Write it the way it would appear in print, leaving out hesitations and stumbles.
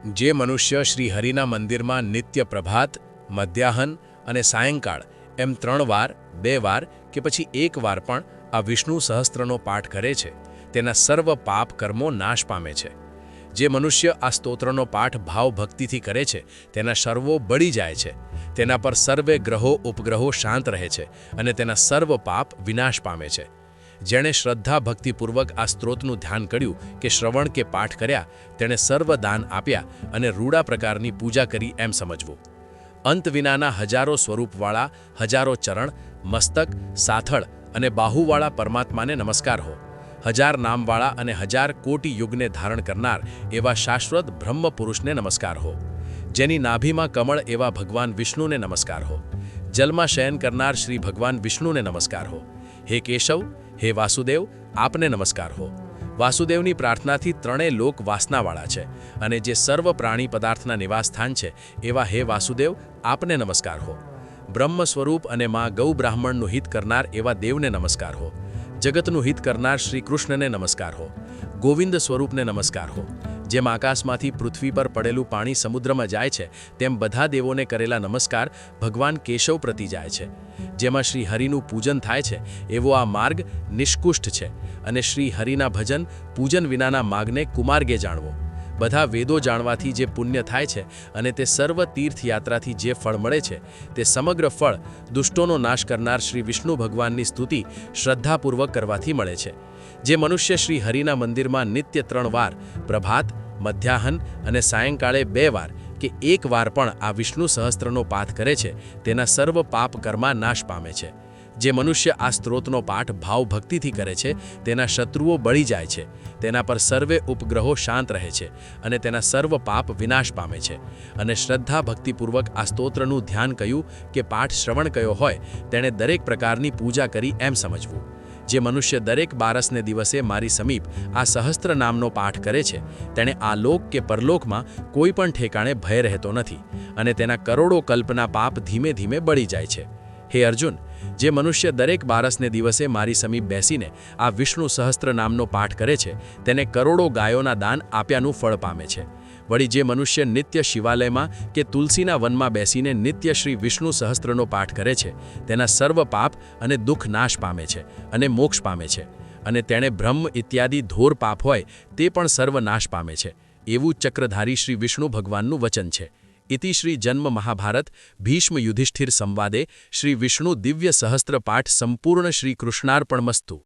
જે મનુષ્ય શ્રી હરિના મંદિરમાં નિત્ય પ્રભાત, મધ્યાહન અને સાયંકાળ એમ 3 વાર, 2 વાર કે પછી 1 વાર પણ આ વિષ્ણુ સહસ્ત્રનો પાઠ કરે છે, તેના સર્વ પાપ કર્મો નાશ પામે છે. જે મનુષ્ય આ સ્તોત્રનો પાઠ ભાવભક્તિથી કરે છે, તેના સર્વો બળી જાય છે, તેના પર સર્વે ગ્રહો ઉપગ્રહો શાંત રહે છે અને તેના સર્વ પાપ વિનાશ પામે છે. જેણે શ્રદ્ધા ભક્તિપૂર્વક આ સ્ત્રોતનું ધ્યાન કર્યું કે શ્રવણ કે પાઠ કર્યા, તેણે સર્વ દાન આપ્યા અને રૂડા પ્રકારની પૂજા કરી એમ સમજવું. અંત વિનાના હજારો સ્વરૂપવાળા, હજારો ચરણ, મસ્તક, સાથળ અને બાહુવાળા પરમાત્માને નમસ્કાર હો. 1000 નામવાળા અને 1000 કોટી યુગને ધારણ કરનાર એવા શાશ્વત બ્રહ્મ પુરુષને નમસ્કાર હો. જેની નાભીમાં કમળ એવા ભગવાન વિષ્ણુને નમસ્કાર હો. જલમાં શયન કરનાર શ્રી ભગવાન વિષ્ણુને નમસ્કાર હો. હે કેશવ, હે વાસુદેવ, આપને નમસ્કાર હો. વાસુદેવની પ્રાર્થનાથી 3 લોક વાસનાવાળા છે અને જે સર્વ પ્રાણી પદાર્થના નિવાસસ્થાન છે, એવા હે વાસુદેવ, આપને નમસ્કાર હો. બ્રહ્મ સ્વરૂપ અને માં ગૌ બ્રાહ્મણનું હિત કરનાર એવા દેવને નમસ્કાર હો. જગતનું હિત કરનાર શ્રી કૃષ્ણને નમસ્કાર હો. ગોવિંદ સ્વરૂપને નમસ્કાર હો. જેમ આકાશમાંથી પૃથ્વી પર પડેલું પાણી સમુદ્રમાં જાય છે, તેમ બધા દેવોને કરેલા નમસ્કાર ભગવાન કેશવ પ્રતિ જાય છે. જેમાં શ્રી હરિનું પૂજન થાય છે, એવો આ માર્ગ નિષ્કુષ્ઠ છે અને શ્રી હરિના ભજન પૂજન વિનાના માર્ગને કુમાર્ગે જાણવો. બધા વેદો જાણવાથી જે પુણ્ય થાય છે અને તે સર્વ તીર્થયાત્રાથી જે ફળ મળે છે, તે સમગ્ર ફળ દુષ્ટોનો નાશ કરનાર શ્રી વિષ્ણુ ભગવાનની સ્તુતિ શ્રદ્ધાપૂર્વક કરવાથી મળે છે. જે મનુષ્ય શ્રી હરિના મંદિરમાં નિત્ય 3 વાર પ્રભાત, મધ્યાહન અને સાયંકાળે 2 વાર કે 1 વાર પણ આ વિષ્ણુ સહસ્ત્રનો પાઠ કરે છે, તેના સર્વ પાપ કર્મા નાશ પામે છે. જે મનુષ્ય આ સ્ત્રોતનો પાઠ ભાવભક્તિથી કરે છે, તેના શત્રુઓ બળી જાય છે, તેના પર સર્વે ઉપગ્રહો શાંત રહે છે અને તેના સર્વ પાપ વિનાશ પામે છે. અને શ્રદ્ધા ભક્તિપૂર્વક આ સ્તોત્રનું ધ્યાન કયું કે પાઠ શ્રવણ કયો હોય, તેણે દરેક પ્રકારની પૂજા કરી એમ સમજવું. જે મનુષ્ય દરેક 12ને દિવસે મારી સમીપ આ સહસ્ત્ર નામનો પાઠ કરે છે, તેણે આ લોક કે પરલોકમાં કોઈ પણ ઠેકાણે ભય રહેતો નથી અને તેના કરોડો કલ્પના પાપ ધીમે ધીમે બળી જાય છે. હે અર્જુન, જે મનુષ્ય દરેક 12ને દિવસે મારી સમીપ બેસીને આ વિષ્ણુ સહસ્ત્ર નામનો પાઠ કરે છે, તેને કરોડો ગાયોના દાન આપ્યાનું ફળ પામે છે. વળી જે મનુષ્ય નિત્ય શિવાલયમાં કે તુલસીના વનમાં બેસીને નિત્ય શ્રી વિષ્ણુ સહસ્ત્રનો પાઠ કરે છે, તેના સર્વ પાપ અને દુઃખ નાશ પામે છે અને મોક્ષ પામે છે. અને તેણે બ્રહ્મ ઇત્યાદિ ધોર પાપ હોય તે પણ સર્વ નાશ પામે છે. એવું ચક્રધારી શ્રી વિષ્ણુ ભગવાનનું વચન છે. ઇતિ શ્રી જન્મ મહાભારત ભીષ્મ યુધિષ્ઠિર સંવાદે શ્રી વિષ્ણુ દિવ્ય સહસ્ત્ર પાઠ સંપૂર્ણ શ્રી કૃષ્ણાર્પણમસ્તુ.